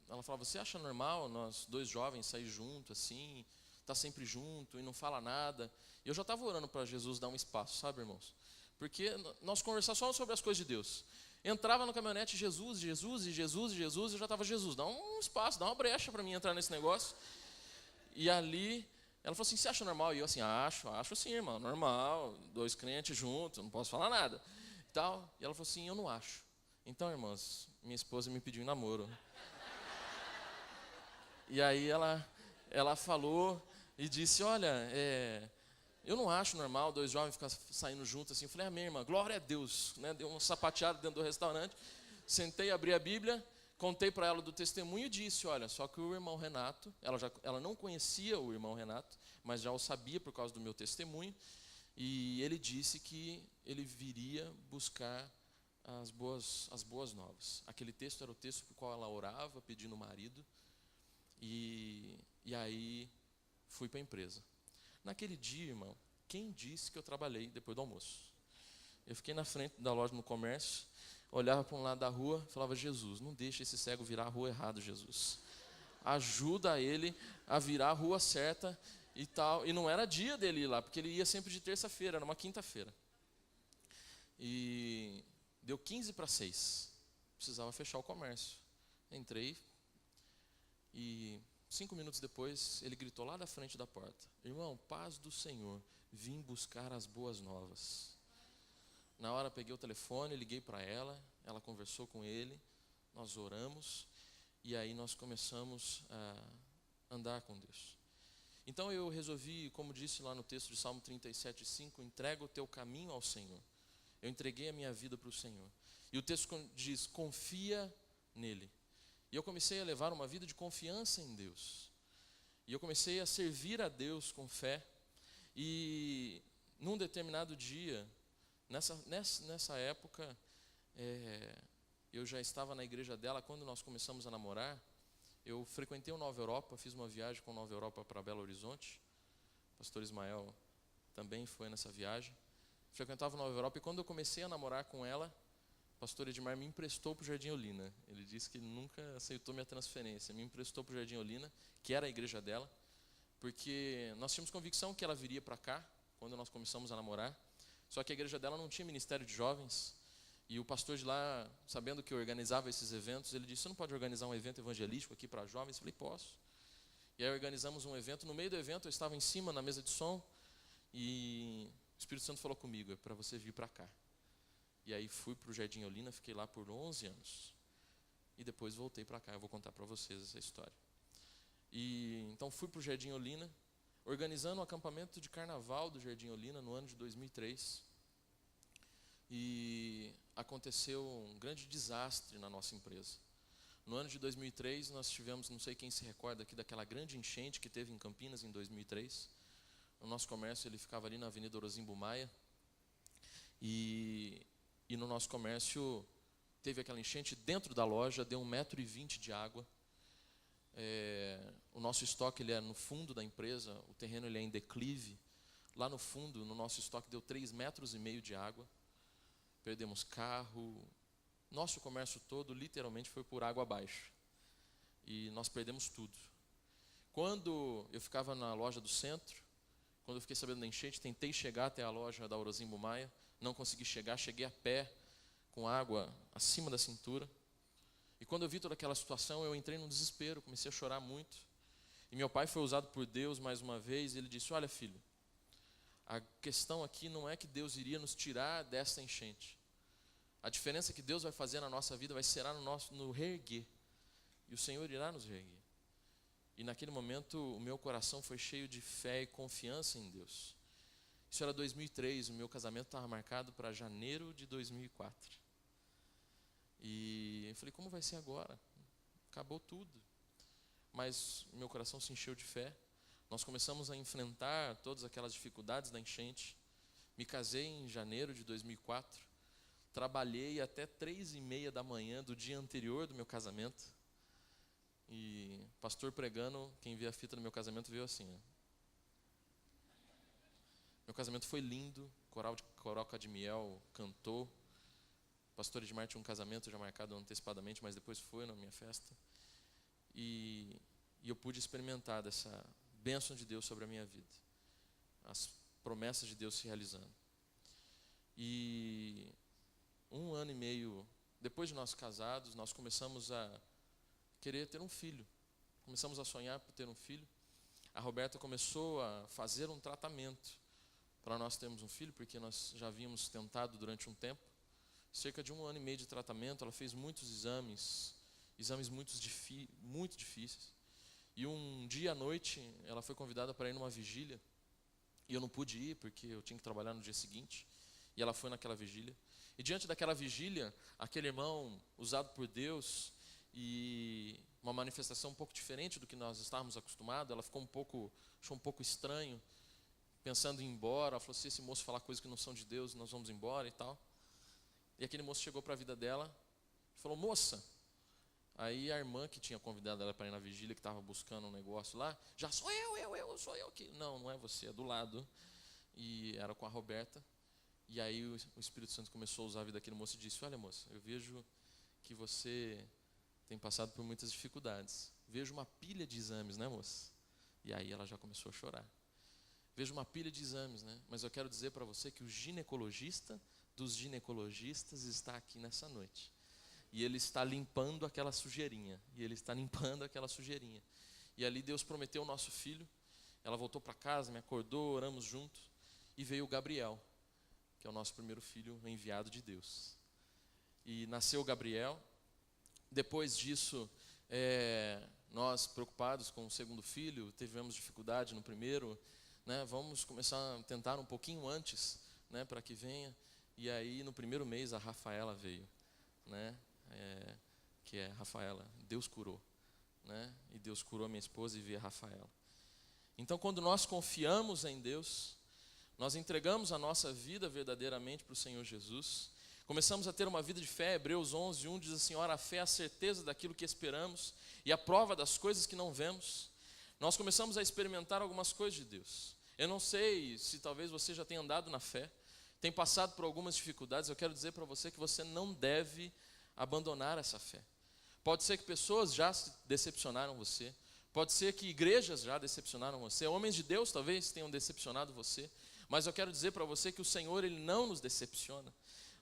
S2: ela falava, você acha normal nós 2 jovens sair juntos assim, tá sempre junto e não fala nada? E eu já estava orando para Jesus dar um espaço, sabe, irmãos? Porque nós conversávamos só sobre as coisas de Deus. Entrava na caminhonete, Jesus, Jesus, e Jesus, e Jesus, e eu já estava, Jesus, dá um espaço, dá uma brecha para mim entrar nesse negócio. E ali, ela falou assim, você acha normal? E eu assim, acho sim, irmão, normal, 2 crentes juntos, não posso falar nada. Tal. E ela falou assim, eu não acho. Então, irmãs, minha esposa me pediu em namoro. E aí ela falou e disse, olha, eu não acho normal 2 jovens ficar saindo juntos assim. Eu falei, amém, irmã, glória a Deus, né? Deu uma sapateada dentro do restaurante, sentei, abri a Bíblia, contei para ela do testemunho e disse, olha, só que o irmão Renato, ela não conhecia o irmão Renato, mas já o sabia por causa do meu testemunho, e ele disse que ele viria buscar as boas novas. Aquele texto era o texto por qual ela orava, pedindo o marido, e aí fui para a empresa. Naquele dia, irmão, quem disse que eu trabalhei depois do almoço? Eu fiquei na frente da loja no comércio, olhava para um lado da rua, falava, Jesus, não deixa esse cego virar a rua errada, Jesus. Ajuda ele a virar a rua certa e tal. E não era dia dele ir lá, porque ele ia sempre de terça-feira, era uma quinta-feira. E deu 15:06. Precisava fechar o comércio. Entrei e 5 minutos depois ele gritou lá da frente da porta, irmão, paz do Senhor, vim buscar as boas novas. Na hora peguei o telefone, liguei para ela conversou com ele, nós oramos e aí nós começamos a andar com Deus. Então eu resolvi, como disse lá no texto de Salmo 37:5, entrega o teu caminho ao Senhor. Eu entreguei a minha vida para o Senhor. E o texto diz, confia nele. E eu comecei a levar uma vida de confiança em Deus. E eu comecei a servir a Deus com fé. E num determinado dia, nessa época, eu já estava na igreja dela. Quando nós começamos a namorar, eu frequentei o Nova Europa, fiz uma viagem com o Nova Europa para Belo Horizonte. O pastor Ismael também foi nessa viagem. Frequentava o Nova Europa e quando eu comecei a namorar com ela, o pastor Edmar me emprestou para o Jardim Olina. Ele disse que nunca aceitou minha transferência, me emprestou para o Jardim Olina, que era a igreja dela, porque nós tínhamos convicção que ela viria para cá, quando nós começamos a namorar, só que a igreja dela não tinha ministério de jovens, e o pastor de lá, sabendo que eu organizava esses eventos, ele disse, você não pode organizar um evento evangelístico aqui para jovens? Eu falei, posso. E aí organizamos um evento, no meio do evento eu estava em cima na mesa de som, e o Espírito Santo falou comigo, é para você vir para cá. E aí fui para o Jardim Olina, fiquei lá por 11 anos. e depois voltei para cá. Eu vou contar para vocês essa história. E então fui para o Jardim Olina, organizando um acampamento de carnaval do Jardim Olina no ano de 2003. E aconteceu um grande desastre na nossa empresa. No ano de 2003, nós tivemos, não sei quem se recorda aqui, daquela grande enchente que teve em Campinas em 2003. O nosso comércio ele ficava ali na Avenida Orozimbo Maia. E no nosso comércio teve aquela enchente dentro da loja, deu 1,20 m de água. O nosso estoque ele é no fundo da empresa, o terreno ele é em declive. Lá no fundo, no nosso estoque, deu 3,5 m de água. Perdemos carro. Nosso comércio todo literalmente foi por água abaixo. E nós perdemos tudo. Quando eu ficava na loja do centro, quando eu fiquei sabendo da enchente, tentei chegar até a loja da Orozimbo Maia, não consegui chegar, cheguei a pé, com água acima da cintura. E quando eu vi toda aquela situação, eu entrei num desespero, comecei a chorar muito. E meu pai foi usado por Deus mais uma vez, e ele disse: olha, filho, a questão aqui não é que Deus iria nos tirar dessa enchente. A diferença que Deus vai fazer na nossa vida vai ser no reerguer. E o Senhor irá nos reerguer. E naquele momento o meu coração foi cheio de fé e confiança em Deus. Isso era 2003, o meu casamento estava marcado para janeiro de 2004. E eu falei: como vai ser agora? Acabou tudo. Mas o meu coração se encheu de fé. Nós começamos a enfrentar todas aquelas dificuldades da enchente. Me casei em janeiro de 2004. Trabalhei até 3h30 da manhã do dia anterior do meu casamento. E pastor pregando, quem vê a fita do meu casamento viu assim. Meu casamento foi lindo, coral de Coroca de Miel cantou. Pastor Edmar tinha um casamento já marcado antecipadamente, mas depois foi na minha festa. E eu pude experimentar dessa bênção de Deus sobre a minha vida. As promessas de Deus se realizando. E 1 ano e meio depois de nós casados, nós começamos a querer ter um filho. Começamos a sonhar por ter um filho. A Roberta começou a fazer um tratamento para nós termos um filho, porque nós já havíamos tentado durante um tempo. Cerca de 1 ano e meio de tratamento, ela fez muitos exames muito difíceis. E um dia à noite, ela foi convidada para ir numa vigília. E eu não pude ir, porque eu tinha que trabalhar no dia seguinte. E ela foi naquela vigília. E diante daquela vigília, aquele irmão usado por Deus, e uma manifestação um pouco diferente do que nós estávamos acostumados, ela achou um pouco estranho, pensando em ir embora. Ela falou: se esse moço falar coisas que não são de Deus, nós vamos embora e tal. E aquele moço chegou para a vida dela e falou: moça. Aí a irmã que tinha convidado ela para ir na vigília, que estava buscando um negócio lá, já sou eu aqui. Não é você, é do lado. E era com a Roberta. E aí o Espírito Santo começou a usar a vida daquele moço e disse: olha, moça, eu vejo que você tem passado por muitas dificuldades. Vejo uma pilha de exames, né, moça? E aí ela já começou a chorar. Vejo uma pilha de exames, né? Mas eu quero dizer para você que o ginecologista dos ginecologistas está aqui nessa noite. E ele está limpando aquela sujeirinha. E ali Deus prometeu o nosso filho. Ela voltou para casa, me acordou, oramos juntos. E veio o Gabriel, que é o nosso primeiro filho enviado de Deus. E nasceu o Gabriel. Depois disso, nós preocupados com o segundo filho, tivemos dificuldade no primeiro, né? Vamos começar a tentar um pouquinho antes, né, para que venha. E aí no primeiro mês a Rafaela veio, né? Que é Rafaela, Deus curou, né? E Deus curou a minha esposa e veio a Rafaela. Então, quando nós confiamos em Deus, nós entregamos a nossa vida verdadeiramente para o Senhor Jesus, começamos a ter uma vida de fé. Hebreus 11:1 diz assim: ora, a fé é a certeza daquilo que esperamos e a prova das coisas que não vemos. Nós começamos a experimentar algumas coisas de Deus. Eu não sei se talvez você já tenha andado na fé, tem passado por algumas dificuldades. Eu quero dizer para você que você não deve abandonar essa fé. Pode ser que pessoas já decepcionaram você, pode ser que igrejas já decepcionaram você, homens de Deus talvez tenham decepcionado você, mas eu quero dizer para você que o Senhor, Ele não nos decepciona.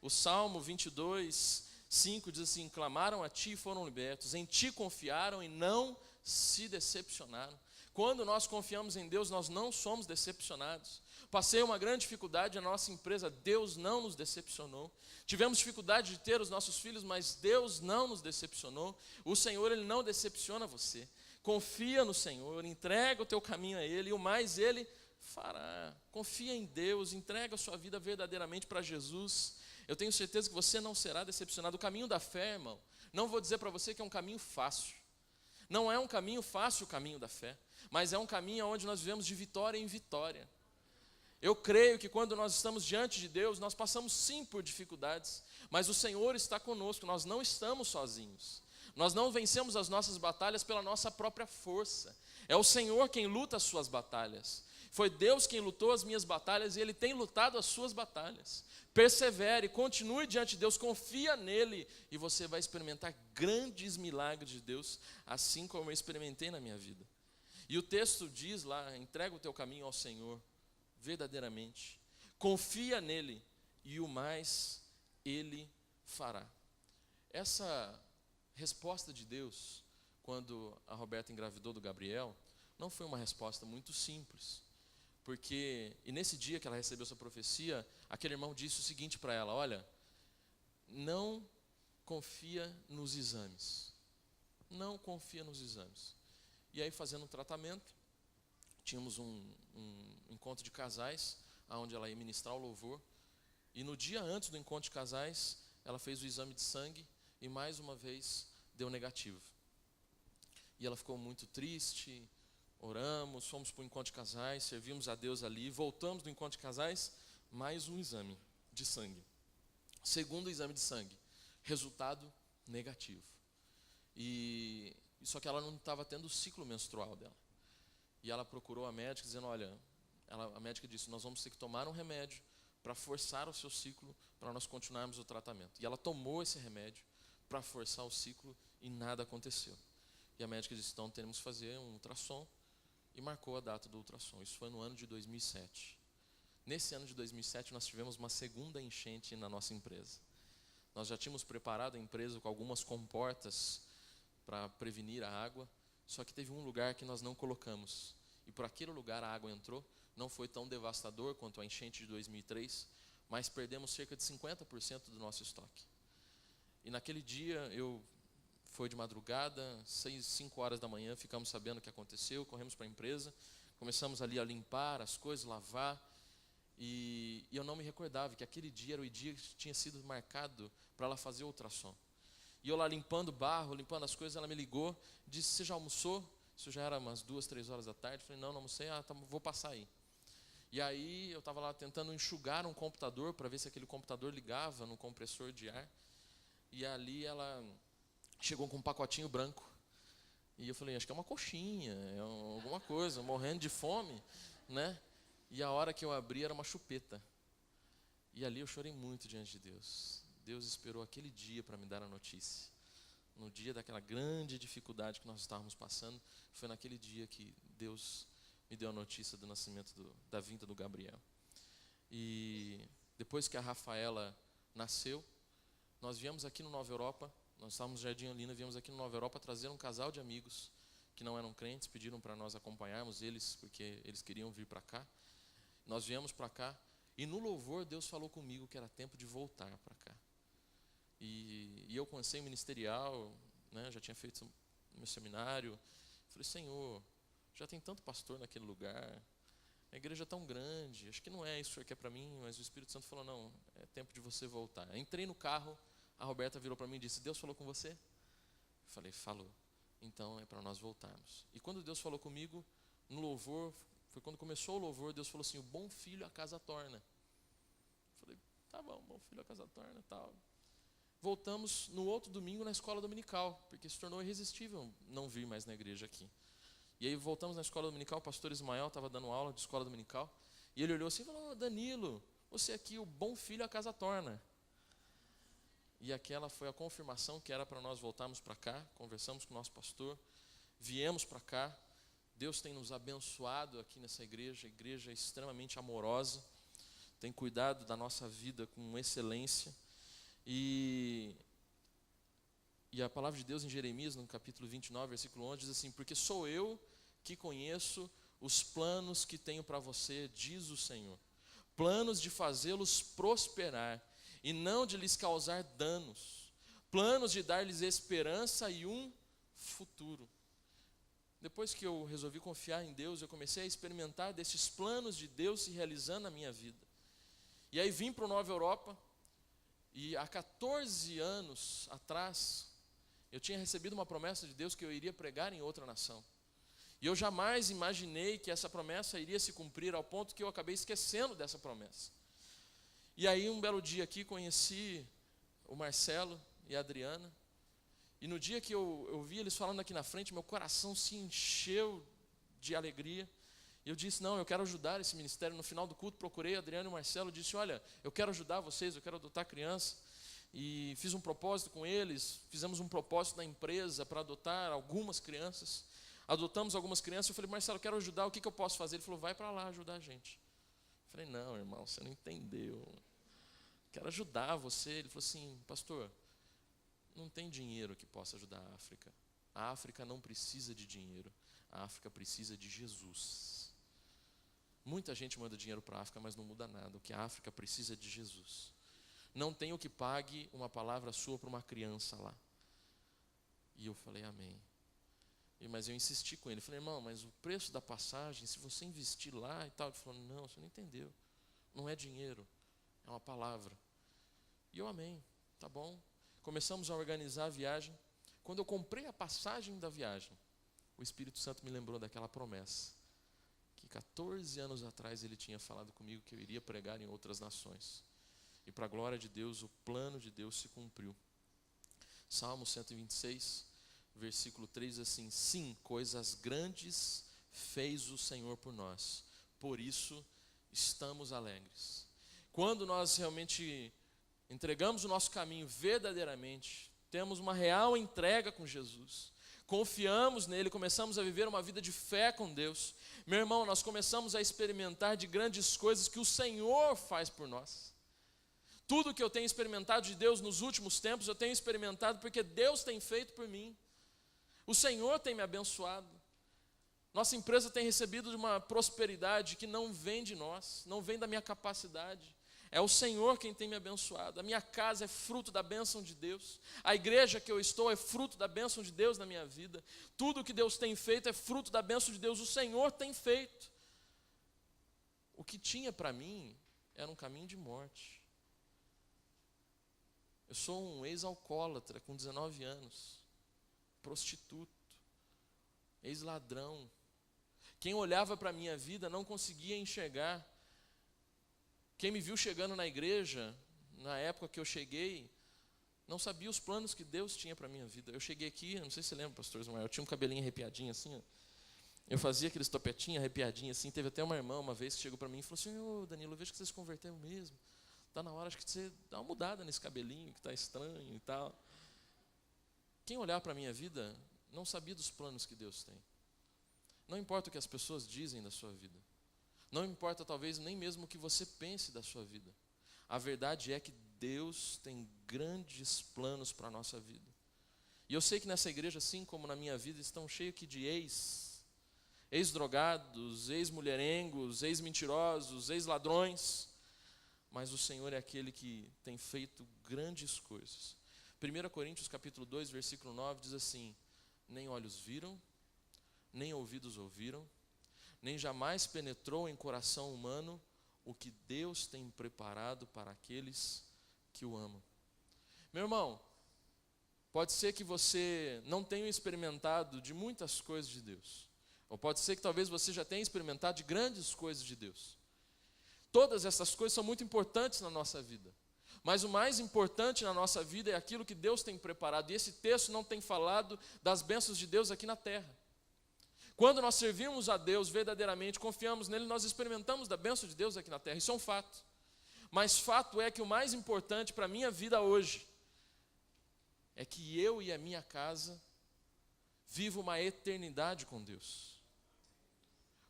S2: O Salmo 22:5 diz assim: clamaram a Ti e foram libertos, em Ti confiaram e não se decepcionaram. Quando nós confiamos em Deus, nós não somos decepcionados. Passei uma grande dificuldade na nossa empresa, Deus não nos decepcionou. Tivemos dificuldade de ter os nossos filhos, mas Deus não nos decepcionou. O Senhor, Ele não decepciona você. Confia no Senhor, entrega o teu caminho a Ele, e o mais Ele fará. Confia em Deus, entrega a sua vida verdadeiramente para Jesus. Eu tenho certeza que você não será decepcionado. O caminho da fé, irmão, não vou dizer para você que é um caminho fácil. Não é um caminho fácil o caminho da fé, mas é um caminho onde nós vivemos de vitória em vitória. Eu creio que quando nós estamos diante de Deus, nós passamos sim por dificuldades, mas o Senhor está conosco, nós não estamos sozinhos. Nós não vencemos as nossas batalhas pela nossa própria força. É o Senhor quem luta as suas batalhas. Foi Deus quem lutou as minhas batalhas e Ele tem lutado as suas batalhas. Persevere, continue diante de Deus, confia nele e você vai experimentar grandes milagres de Deus, assim como eu experimentei na minha vida. E o texto diz lá, entrega o teu caminho ao Senhor, verdadeiramente. Confia nele e o mais Ele fará. Essa resposta de Deus, quando a Roberta engravidou do Gabriel, não foi uma resposta muito simples. E nesse dia que ela recebeu essa profecia, aquele irmão disse o seguinte para ela: olha, não confia nos exames. Não confia nos exames. E aí, fazendo um tratamento, tínhamos um encontro de casais, onde ela ia ministrar o louvor. E no dia antes do encontro de casais, ela fez o exame de sangue e mais uma vez deu negativo. E ela ficou muito triste. Oramos, fomos para o encontro de casais, servimos a Deus ali, voltamos do encontro de casais, mais um exame de sangue. Segundo exame de sangue, resultado negativo. Só que ela não estava tendo o ciclo menstrual dela. E ela procurou a médica dizendo, olha, a médica disse, nós vamos ter que tomar um remédio para forçar o seu ciclo, para nós continuarmos o tratamento. E ela tomou esse remédio para forçar o ciclo e nada aconteceu. E a médica disse, então temos que fazer um ultrassom. E marcou a data do ultrassom. Isso foi no ano de 2007. Nesse ano de 2007, nós tivemos uma segunda enchente na nossa empresa. Nós já tínhamos preparado a empresa com algumas comportas para prevenir a água, só que teve um lugar que nós não colocamos. E por aquele lugar a água entrou, não foi tão devastador quanto a enchente de 2003, mas perdemos cerca de 50% do nosso estoque. E naquele dia, foi de madrugada, 5 horas da manhã, ficamos sabendo o que aconteceu, corremos para a empresa, começamos ali a limpar as coisas, lavar, e eu não me recordava que aquele dia era o dia que tinha sido marcado para ela fazer o ultrassom. E eu lá limpando o barro, limpando as coisas, ela me ligou, disse, você já almoçou? Isso já era umas 2, 3 horas da tarde, falei, não almocei, tá, vou passar aí. E aí eu estava lá tentando enxugar um computador, para ver se aquele computador ligava no compressor de ar, e ali ela chegou com um pacotinho branco. E eu falei, acho que é uma coxinha, é alguma coisa, morrendo de fome, né? E a hora que eu abri era uma chupeta. E ali eu chorei muito diante de Deus. Deus esperou aquele dia para me dar a notícia. No dia daquela grande dificuldade que nós estávamos passando, foi naquele dia que Deus me deu a notícia do nascimento, da vinda do Gabriel. E depois que a Rafaela nasceu, nós viemos aqui no Nova Europa. Nós estávamos no Jardim Olina, viemos aqui no Nova Europa trazer um casal de amigos que não eram crentes, pediram para nós acompanharmos eles, porque eles queriam vir para cá. Nós viemos para cá e no louvor Deus falou comigo que era tempo de voltar para cá. E eu com anseio ministerial, né, já tinha feito meu seminário, falei, Senhor, já tem tanto pastor naquele lugar, a igreja é tão grande, acho que não é isso que o Senhor quer para mim, mas o Espírito Santo falou, não, é tempo de você voltar. Eu entrei no carro, a Roberta virou para mim e disse, Deus falou com você? Eu falei, falou. Então é para nós voltarmos. E quando Deus falou comigo, no louvor, foi quando começou o louvor, Deus falou assim, o bom filho a casa torna. Eu falei, tá bom filho a casa torna, tal. Voltamos no outro domingo na escola dominical, porque se tornou irresistível não vir mais na igreja aqui. E aí voltamos na escola dominical, o pastor Ismael estava dando aula de escola dominical, e ele olhou assim e falou, Danilo, você aqui, o bom filho a casa torna. E aquela foi a confirmação que era para nós voltarmos para cá. Conversamos com o nosso pastor, viemos para cá. Deus tem nos abençoado aqui nessa igreja, a igreja é extremamente amorosa, tem cuidado da nossa vida com excelência. E a palavra de Deus em Jeremias, no capítulo 29, versículo 11, diz assim, porque sou eu que conheço os planos que tenho para você, diz o Senhor. Planos de fazê-los prosperar e não de lhes causar danos. Planos de dar-lhes esperança e um futuro. Depois que eu resolvi confiar em Deus, eu comecei a experimentar desses planos de Deus se realizando na minha vida. E aí vim para o Nova Europa, e há 14 anos atrás, eu tinha recebido uma promessa de Deus que eu iria pregar em outra nação. E eu jamais imaginei que essa promessa iria se cumprir ao ponto que eu acabei esquecendo dessa promessa. E aí um belo dia aqui conheci o Marcelo e a Adriana. E no dia que eu vi eles falando aqui na frente, meu coração se encheu de alegria. E eu disse, não, eu quero ajudar esse ministério. No final do culto procurei a Adriana e o Marcelo e disse, olha, eu quero ajudar vocês, eu quero adotar criança. E fiz um propósito com eles, fizemos um propósito na empresa para adotar algumas crianças. Adotamos algumas crianças, eu falei, Marcelo, eu quero ajudar, o que eu posso fazer? Ele falou, vai para lá ajudar a gente. Eu falei, não, irmão, você não entendeu. Quero ajudar você. Ele falou assim, pastor, não tem dinheiro que possa ajudar a África. A África não precisa de dinheiro, a África precisa de Jesus. Muita gente manda dinheiro para a África, mas não muda nada. O que a África precisa é de Jesus. Não tem o que pague uma palavra sua para uma criança lá. E eu falei, amém. Mas eu insisti com ele, falei, irmão, mas o preço da passagem, se você investir lá e tal, ele falou, não, você não entendeu, não é dinheiro, é uma palavra. E eu amém, tá bom. Começamos a organizar a viagem. Quando eu comprei a passagem da viagem, o Espírito Santo me lembrou daquela promessa, que 14 anos atrás ele tinha falado comigo que eu iria pregar em outras nações. E para a glória de Deus, o plano de Deus se cumpriu. Salmo 126, versículo 3, assim, sim, coisas grandes fez o Senhor por nós, por isso estamos alegres. Quando nós realmente entregamos o nosso caminho verdadeiramente, temos uma real entrega com Jesus, confiamos nele, começamos a viver uma vida de fé com Deus, meu irmão, nós começamos a experimentar de grandes coisas que o Senhor faz por nós. Tudo que eu tenho experimentado de Deus nos últimos tempos, eu tenho experimentado porque Deus tem feito por mim. O Senhor tem me abençoado. Nossa empresa tem recebido de uma prosperidade que não vem de nós, não vem da minha capacidade. É o Senhor quem tem me abençoado. A minha casa é fruto da bênção de Deus. A igreja que eu estou é fruto da bênção de Deus na minha vida. Tudo que Deus tem feito é fruto da bênção de Deus. O Senhor tem feito. O que tinha para mim era um caminho de morte. Eu sou um ex-alcoólatra com 19 anos. Prostituto, ex-ladrão. Quem olhava para a minha vida não conseguia enxergar. Quem me viu chegando na igreja, na época que eu cheguei, não sabia os planos que Deus tinha para a minha vida. Eu cheguei aqui, não sei se você lembra, pastor Ismael, eu tinha um cabelinho arrepiadinho assim, ó. Eu fazia aqueles topetinhos arrepiadinhos assim. Teve até uma irmã uma vez que chegou para mim e falou assim, ô Danilo, eu vejo que você se converteu mesmo. Está na hora, acho que você dá uma mudada nesse cabelinho que está estranho e tal. Quem olhar para a minha vida não sabia dos planos que Deus tem. Não importa o que as pessoas dizem da sua vida. Não importa talvez nem mesmo o que você pense da sua vida. A verdade é que Deus tem grandes planos para a nossa vida. E eu sei que nessa igreja, assim como na minha vida, estão cheios aqui de ex-drogados, ex-mulherengos, ex-mentirosos, ex-ladrões. Mas o Senhor é aquele que tem feito grandes coisas. 1 Coríntios capítulo 2, versículo 9 diz assim, nem olhos viram, nem ouvidos ouviram, nem jamais penetrou em coração humano o que Deus tem preparado para aqueles que o amam. Meu irmão, pode ser que você não tenha experimentado de muitas coisas de Deus, ou pode ser que talvez você já tenha experimentado de grandes coisas de Deus. Todas essas coisas são muito importantes na nossa vida. Mas o mais importante na nossa vida é aquilo que Deus tem preparado. E esse texto não tem falado das bênçãos de Deus aqui na terra. Quando nós servimos a Deus verdadeiramente, confiamos nele, nós experimentamos da bênção de Deus aqui na terra. Isso é um fato. Mas fato é que o mais importante para a minha vida hoje é que eu e a minha casa vivam uma eternidade com Deus.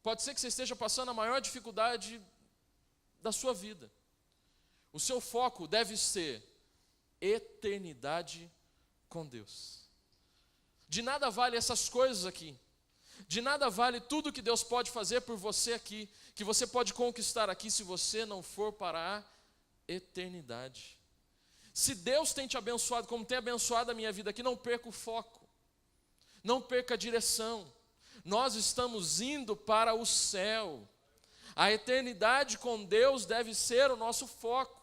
S2: Pode ser que você esteja passando a maior dificuldade da sua vida. O seu foco deve ser eternidade com Deus. De nada vale essas coisas aqui. De nada vale tudo que Deus pode fazer por você aqui, que você pode conquistar aqui, se você não for para a eternidade. Se Deus tem te abençoado, como tem abençoado a minha vida aqui, não perca o foco, não perca a direção. Nós estamos indo para o céu. A eternidade com Deus deve ser o nosso foco.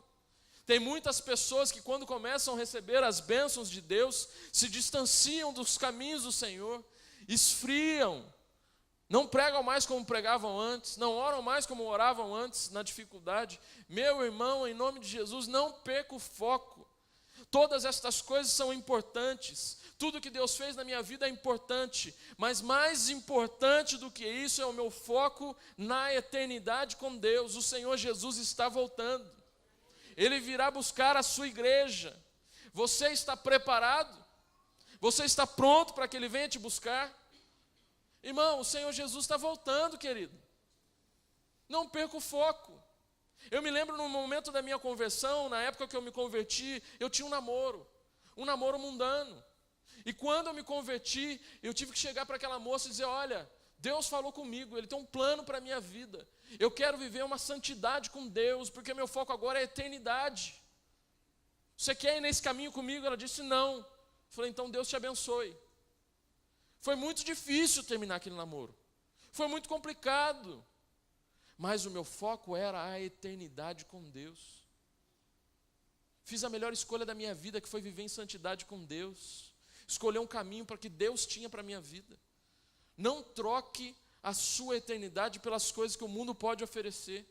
S2: Tem muitas pessoas que, quando começam a receber as bênçãos de Deus, se distanciam dos caminhos do Senhor, esfriam, não pregam mais como pregavam antes, não oram mais como oravam antes na dificuldade. Meu irmão, em nome de Jesus, não perca o foco. Todas estas coisas são importantes. Tudo que Deus fez na minha vida é importante, mas mais importante do que isso é o meu foco na eternidade com Deus. O Senhor Jesus está voltando. Ele virá buscar a sua igreja. Você está preparado? Você está pronto para que Ele venha te buscar? Irmão, o Senhor Jesus está voltando, querido. Não perca o foco. Eu me lembro no momento da minha conversão, na época que eu me converti, eu tinha um namoro mundano. E quando eu me converti, eu tive que chegar para aquela moça e dizer: olha, Deus falou comigo, Ele tem um plano para a minha vida. Eu quero viver uma santidade com Deus, porque meu foco agora é a eternidade. Você quer ir nesse caminho comigo? Ela disse: não. Eu falei: então Deus te abençoe. Foi muito difícil terminar aquele namoro. Foi muito complicado. Mas o meu foco era a eternidade com Deus. Fiz a melhor escolha da minha vida, que foi viver em santidade com Deus. Escolher um caminho para que Deus tinha para a minha vida. Não troque a sua eternidade pelas coisas que o mundo pode oferecer.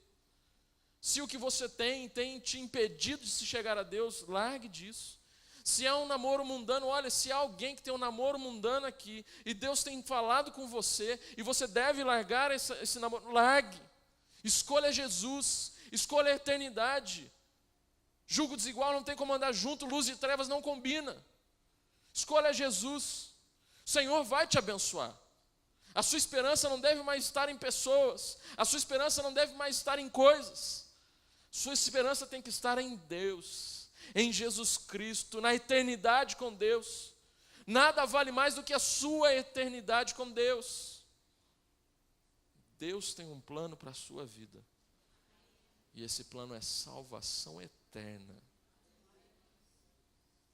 S2: Se o que você tem te impedido de se chegar a Deus, largue disso. Se há um namoro mundano, olha, se há alguém que tem um namoro mundano aqui, e Deus tem falado com você, e você deve largar esse namoro, largue. Escolha Jesus, escolha a eternidade. Jugo desigual não tem como andar junto, luz e trevas não combina. Escolha Jesus. O Senhor vai te abençoar. A sua esperança não deve mais estar em pessoas. A sua esperança não deve mais estar em coisas. Sua esperança tem que estar em Deus, em Jesus Cristo, na eternidade com Deus. Nada vale mais do que a sua eternidade com Deus. Deus tem um plano para a sua vida. E esse plano é salvação eterna.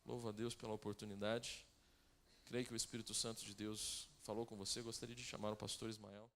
S2: Louvo a Deus pela oportunidade. Creio que o Espírito Santo de Deus falou com você. Gostaria de chamar o pastor Ismael.